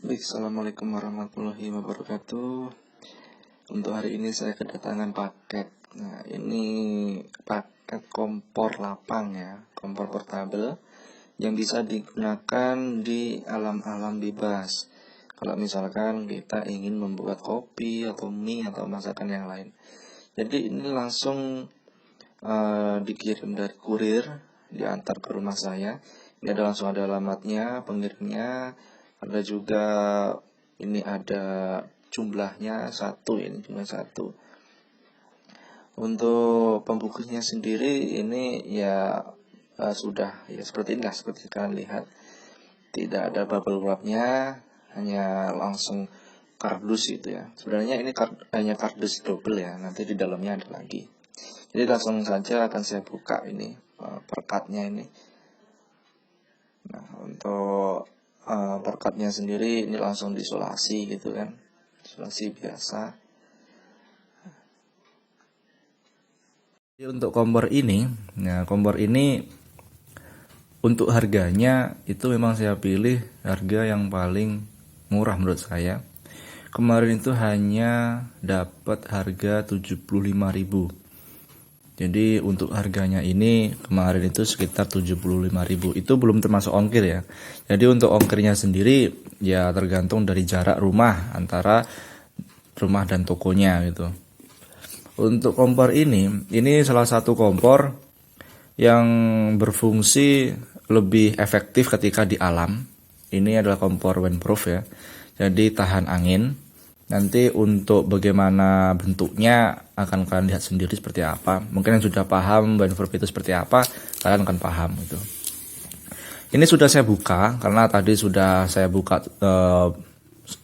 Baik, Assalamualaikum warahmatullahi wabarakatuh. Untuk hari ini saya kedatangan paket. Nah, ini paket kompor lapang ya, kompor portable yang bisa digunakan di alam-alam bebas. Kalau misalkan kita ingin membuat kopi atau mie atau masakan yang lain. Jadi ini langsung dikirim dari kurir, diantar ke rumah saya. Ini langsung ada alamatnya, pengirimnya. Ada juga ini ada jumlahnya satu, ini cuma satu. Untuk pembungkusnya sendiri ini ya sudah ya seperti inilah, seperti kalian lihat. Tidak ada bubble wrapnya, hanya langsung kardus gitu ya. Sebenarnya ini hanya kardus double ya, nanti di dalamnya ada lagi. Jadi langsung saja akan saya buka ini perkatnya ini. Nah, untuk perkatnya sendiri ini langsung diisolasi gitu kan, isolasi biasa. Untuk kompor ini, untuk harganya itu memang saya pilih harga yang paling murah menurut saya. Kemarin itu hanya dapat harga 75.000. Jadi untuk harganya ini kemarin itu sekitar 75.000. Itu belum termasuk ongkir ya. Jadi untuk ongkirnya sendiri ya tergantung dari jarak rumah antara rumah dan tokonya gitu. Untuk kompor ini salah satu kompor yang berfungsi lebih efektif ketika di alam. Ini adalah kompor windproof ya. Jadi tahan angin. Nanti untuk bagaimana bentuknya akan kalian lihat sendiri seperti apa. Mungkin yang sudah paham windproof itu seperti apa, kalian akan paham gitu. Ini sudah saya buka karena tadi sudah saya buka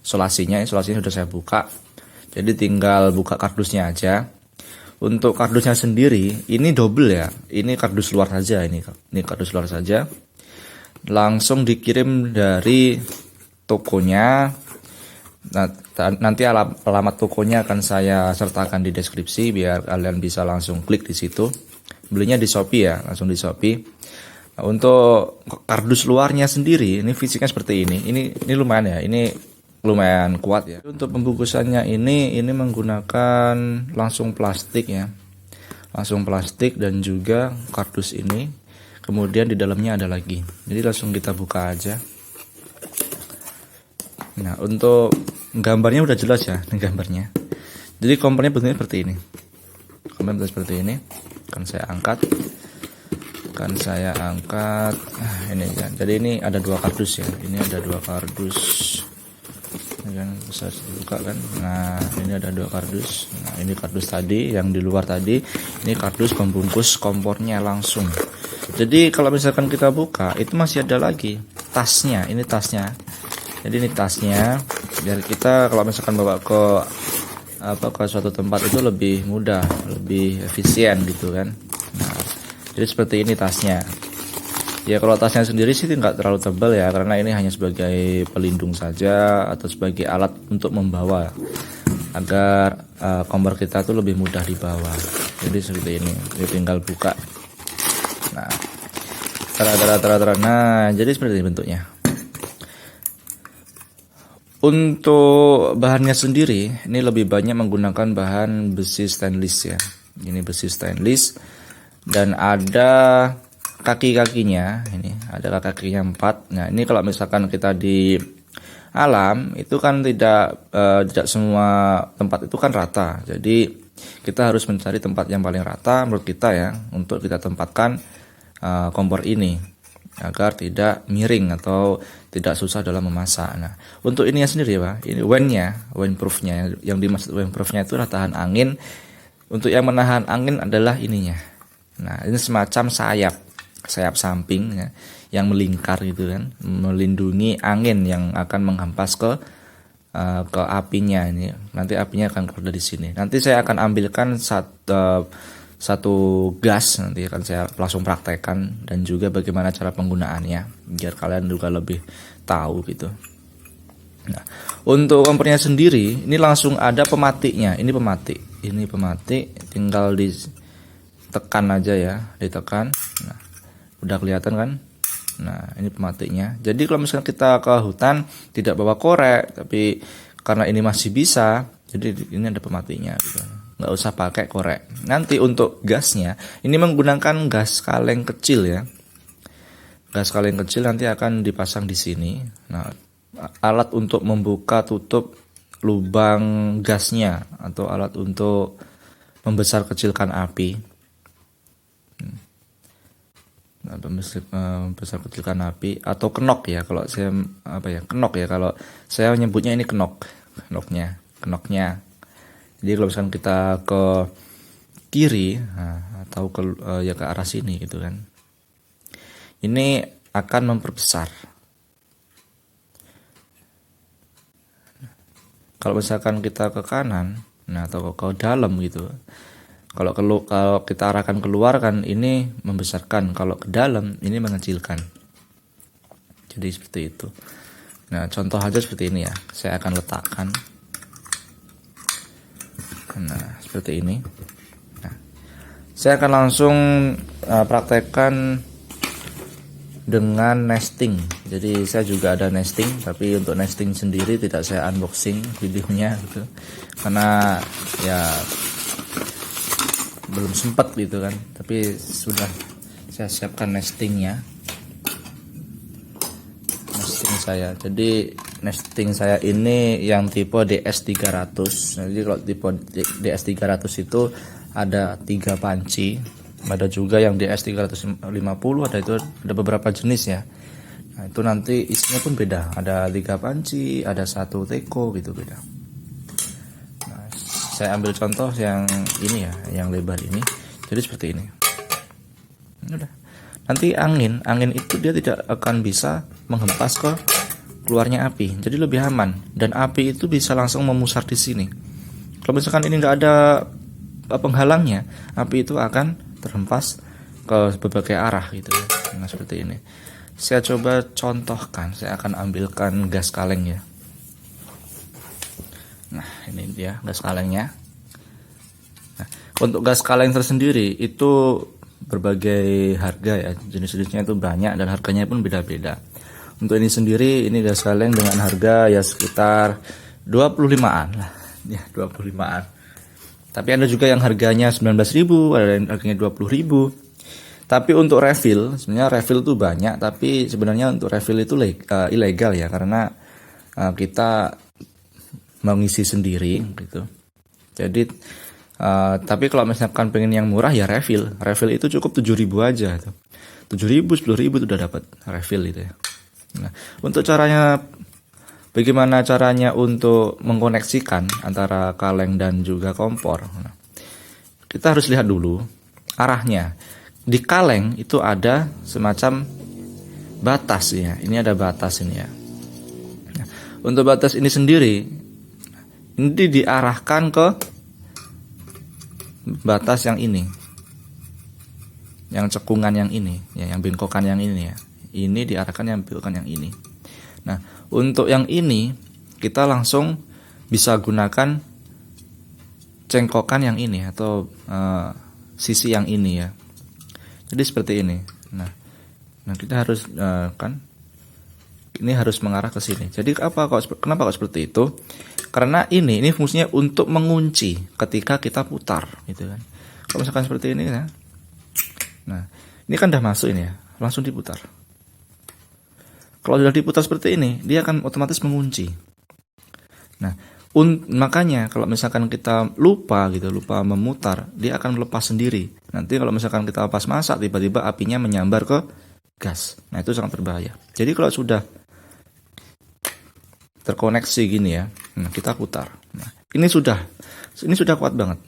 isolasinya sudah saya buka. Jadi tinggal buka kardusnya aja. Untuk kardusnya sendiri ini double ya. Ini kardus luar saja ini kardus luar saja. Langsung dikirim dari tokonya. Nah, nanti alamat tokonya akan saya sertakan di deskripsi biar kalian bisa langsung klik di situ. Belinya di Shopee ya, langsung di Shopee. Nah, untuk kardus luarnya sendiri ini fisiknya seperti ini. Ini lumayan ya. Ini lumayan kuat ya. Untuk pembungkusannya ini menggunakan langsung plastik ya. Langsung plastik dan juga kardus ini. Kemudian di dalamnya ada lagi. Jadi langsung kita buka aja. Nah, untuk gambarnya udah jelas ya, ini gambarnya. Jadi kompornya bentuknya seperti ini. Kompornya seperti ini. Akan saya angkat. Ini kan. Jadi ini ada dua kardus ya. Ini ada dua kardus. Ini kan bisa dibuka kan. Nah, ini ada dua kardus. Nah, ini kardus tadi yang di luar tadi. Ini kardus pembungkus kompornya langsung. Jadi kalau misalkan kita buka, itu masih ada lagi tasnya. Ini tasnya. Jadi ini tasnya, biar kita kalau misalkan bawa ke suatu tempat itu lebih mudah, lebih efisien gitu kan. Nah, jadi seperti ini tasnya. Ya kalau tasnya sendiri sih nggak terlalu tebal ya, karena ini hanya sebagai pelindung saja atau sebagai alat untuk membawa agar kompor kita tuh lebih mudah dibawa. Jadi seperti ini, jadi tinggal buka. Nah, Nah, jadi seperti ini bentuknya. Untuk bahannya sendiri, ini lebih banyak menggunakan bahan besi stainless ya. Ini besi stainless dan ada kaki-kakinya. Ini ada kakinya 4. Nah, ini kalau misalkan kita di alam itu kan tidak semua tempat itu kan rata. Jadi kita harus mencari tempat yang paling rata menurut kita ya untuk kita tempatkan kompor ini agar tidak miring atau tidak susah dalam memasak. Nah, untuk ininya sendiri Pak, ini windproofnya. Yang dimaksud windproofnya itu adalah tahan angin. Untuk yang menahan angin adalah ininya. Nah, ini semacam sayap samping ya, yang melingkar gitu kan, melindungi angin yang akan menghempas ke apinya ini. Nanti apinya akan keluar dari sini. Nanti saya akan ambilkan satu gas, nanti akan saya langsung praktekkan dan juga bagaimana cara penggunaannya biar kalian juga lebih tahu gitu. Nah, untuk kompornya sendiri ini langsung ada pematinya. Ini pemati, tinggal ditekan aja ya, ditekan. Nah, udah kelihatan kan? Nah, ini pematinya. Jadi kalau misalnya kita ke hutan tidak bawa korek, tapi karena ini masih bisa, jadi ini ada pematinya gitu. Nggak usah pakai korek. Nanti untuk gasnya, ini menggunakan gas kaleng kecil ya. Gas kaleng kecil nanti akan dipasang di sini. Nah, alat untuk membuka tutup lubang gasnya atau alat untuk membesar kecilkan api. Nah, membesar kecilkan api atau kenok ya kalau saya kenok ya kalau saya menyebutnya ini kenoknya. Jadi kalau misalkan kita ke kiri atau ke arah sini gitu kan, ini akan memperbesar. Kalau misalkan kita ke kanan, nah atau ke dalam gitu, kalau kita arahkan keluar kan ini membesarkan, kalau ke dalam ini mengecilkan. Jadi seperti itu. Nah contoh aja seperti ini ya, saya akan letakkan. Nah seperti ini. Nah, saya akan langsung praktekkan dengan nesting. Jadi saya juga ada nesting, tapi untuk nesting sendiri tidak saya unboxing videonya gitu, karena ya belum sempat gitu kan. Tapi sudah saya siapkan nestingnya. Nesting saya. Jadi nesting saya ini yang tipe DS300. Jadi kalau tipe DS300 itu ada 3 panci. Ada juga yang DS350, ada beberapa jenis ya. Nah, itu nanti isinya pun beda. Ada 3 panci, ada 1 teko gitu beda. Nah, saya ambil contoh yang ini ya, yang lebar ini. Jadi seperti ini. Udah. Nanti angin itu dia tidak akan bisa menghempas ke keluarnya api. Jadi lebih aman dan api itu bisa langsung memusar di sini. Kalau misalkan ini nggak ada penghalangnya, api itu akan terhempas ke berbagai arah gitu. Nah seperti ini. Saya coba contohkan. Saya akan ambilkan gas kaleng ya. Nah ini dia gas kalengnya. Nah, untuk gas kaleng tersendiri itu berbagai harga ya. Jenis-jenisnya itu banyak dan harganya pun beda-beda. Untuk ini sendiri ini gas kaleng dengan harga ya sekitar 25-an lah. Ya 25-an. Tapi ada juga yang harganya 19.000, ada yang harganya 20.000. Tapi untuk refill, sebenarnya refill itu banyak, tapi sebenarnya untuk refill itu ilegal ya, karena kita mengisi sendiri gitu. Jadi tapi kalau misalkan pengen yang murah ya refill itu cukup 7.000 aja tuh. 7.000, 10.000 itu udah dapat refill itu ya. Nah, untuk bagaimana caranya untuk mengkoneksikan antara kaleng dan juga kompor? Nah, kita harus lihat dulu arahnya. Di kaleng itu ada semacam batas ya. Ini ada batas ini ya. Nah, untuk batas ini sendiri, ini diarahkan ke batas yang ini, yang cekungan yang ini, ya, yang bengkokan yang ini ya. Ini diarahkan yang bengkokan yang ini. Nah, untuk yang ini kita langsung bisa gunakan cengkokan yang ini atau sisi yang ini ya. Jadi seperti ini. Nah kita harus ini harus mengarah ke sini. Jadi kenapa kok seperti itu? Karena ini fungsinya untuk mengunci ketika kita putar gitu kan. Kalau misalkan seperti ini ya. Nah, ini kan udah masuk ini ya, langsung diputar. Kalau sudah diputar seperti ini, dia akan otomatis mengunci. Nah, makanya kalau misalkan kita lupa memutar, dia akan melepas sendiri. Nanti kalau misalkan kita pas masak, tiba-tiba apinya menyambar ke gas. Nah, itu sangat berbahaya. Jadi kalau sudah terkoneksi gini ya, nah kita putar. Nah, ini sudah kuat banget.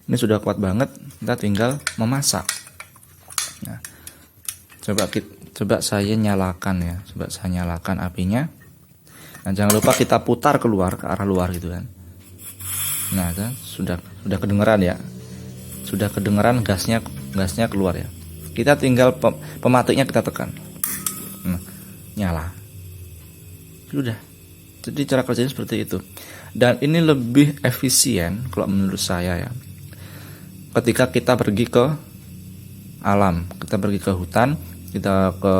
Ini sudah kuat banget. Kita tinggal memasak. Nah, coba saya nyalakan ya. Coba saya nyalakan apinya. Nah, jangan lupa kita putar keluar ke arah luar gitu kan. Nah, kan sudah kedengeran ya. Sudah kedengeran gasnya keluar ya. Kita tinggal pematiknya kita tekan. Nah, nyala. Sudah. Jadi cara kerjanya seperti itu. Dan ini lebih efisien kalau menurut saya ya. Ketika kita pergi ke alam, kita pergi ke hutan, kita ke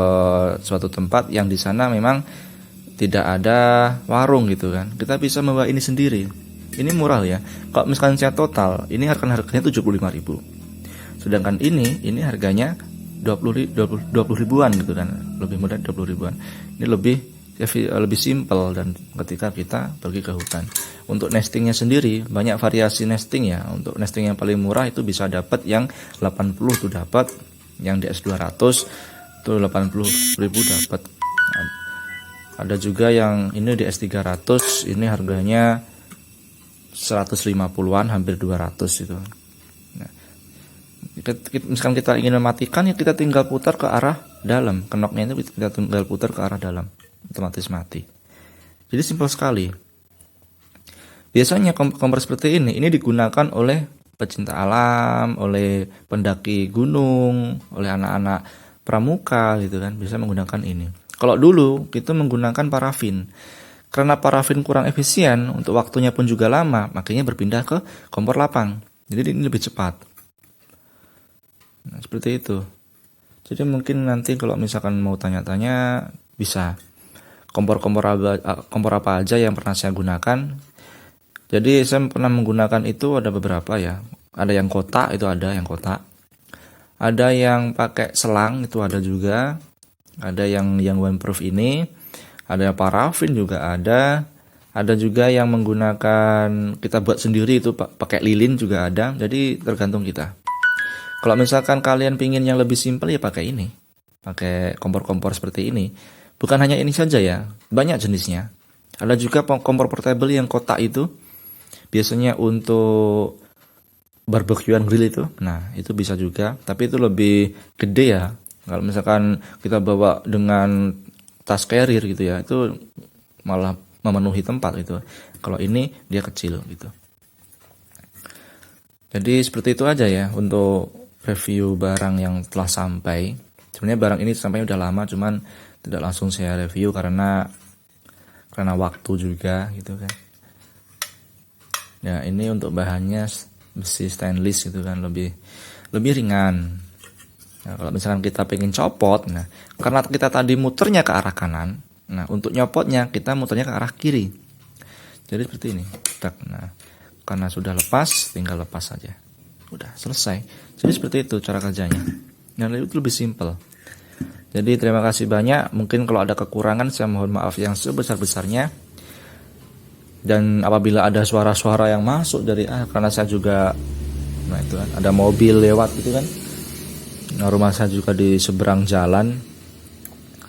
suatu tempat yang di sana memang tidak ada warung gitu kan, kita bisa membawa ini sendiri. Ini murah ya. Kalau misalkan secara total, ini harganya 75.000. Sedangkan ini harganya 20 ribuan gitu kan, lebih mudah 20 ribuan. Ini lebih simpel dan ketika kita pergi ke hutan. Untuk nestingnya sendiri banyak variasi nesting ya. Untuk nesting yang paling murah itu bisa dapat yang 80 tuh dapat, yang DS200 tuh 80.000 dapat. Ada juga yang ini DS300, ini harganya 150-an, hampir 200 itu. Nah, misalkan kita ingin mematikan ya kita tinggal putar ke arah dalam, kenoknya itu kita tinggal putar ke arah dalam, otomatis mati. Jadi simpel sekali. Biasanya kompor seperti ini digunakan oleh pecinta alam, oleh pendaki gunung, oleh anak-anak pramuka gitu kan, bisa menggunakan ini. Kalau dulu kita menggunakan parafin. Karena parafin kurang efisien, untuk waktunya pun juga lama, makanya berpindah ke kompor lapang. Jadi ini lebih cepat. Nah, seperti itu. Jadi mungkin nanti kalau misalkan mau tanya-tanya, bisa. Kompor apa aja yang pernah saya gunakan. Jadi saya pernah menggunakan itu ada beberapa ya. Ada yang kotak, itu ada yang kotak. Ada yang pakai selang, itu ada juga. Ada yang windproof ini. Ada parafin juga ada juga yang menggunakan kita buat sendiri itu pakai lilin juga ada. Jadi tergantung kita. Kalau misalkan kalian pingin yang lebih simpel ya pakai ini, pakai kompor-kompor seperti ini. Bukan hanya ini saja ya, banyak jenisnya. Ada juga kompor portable yang kotak itu, biasanya untuk barbekyuan grill itu. Nah itu bisa juga, tapi itu lebih gede ya. Kalau misalkan kita bawa dengan tas carrier gitu ya, itu malah memenuhi tempat gitu. Kalau ini dia kecil gitu. Jadi seperti itu aja ya untuk review barang yang telah sampai. Sebenarnya barang ini sampai udah lama, cuman tidak langsung saya review karena waktu juga gitu kan. Ya ini untuk bahannya besi stainless gitu kan, lebih ringan. Nah, kalau misalkan kita pengen copot, nah karena kita tadi muternya ke arah kanan, nah untuk nyopotnya kita muternya ke arah kiri. Jadi seperti ini. Nah, karena sudah lepas, tinggal lepas saja. Udah selesai. Jadi seperti itu cara kerjanya. Nah itu lebih simpel. Jadi terima kasih banyak. Mungkin kalau ada kekurangan saya mohon maaf yang sebesar-besarnya. Dan apabila ada suara-suara yang masuk dari karena saya juga, nah itu kan ada mobil lewat gitu kan. Nah, rumah saya juga di seberang jalan.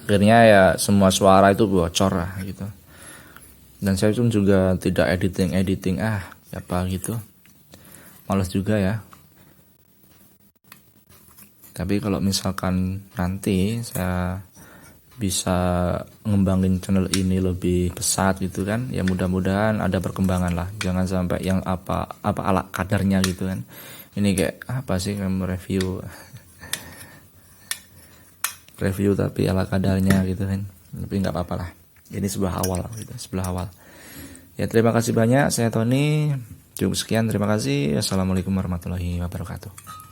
Akhirnya ya semua suara itu bocor lah gitu. Dan saya pun juga tidak editing apa gitu. Males juga ya. Tapi kalau misalkan nanti saya bisa ngembangin channel ini lebih pesat gitu kan, ya mudah-mudahan ada perkembangan lah. Jangan sampai yang apa ala kadarnya gitu kan. Ini kayak apa sih review tapi ala kadarnya gitu kan. Tapi nggak apa-apa lah. Ini sebelah awal gitu, sebelah awal. Ya terima kasih banyak. Saya Tony. Cukup sekian. Terima kasih. Assalamualaikum warahmatullahi wabarakatuh.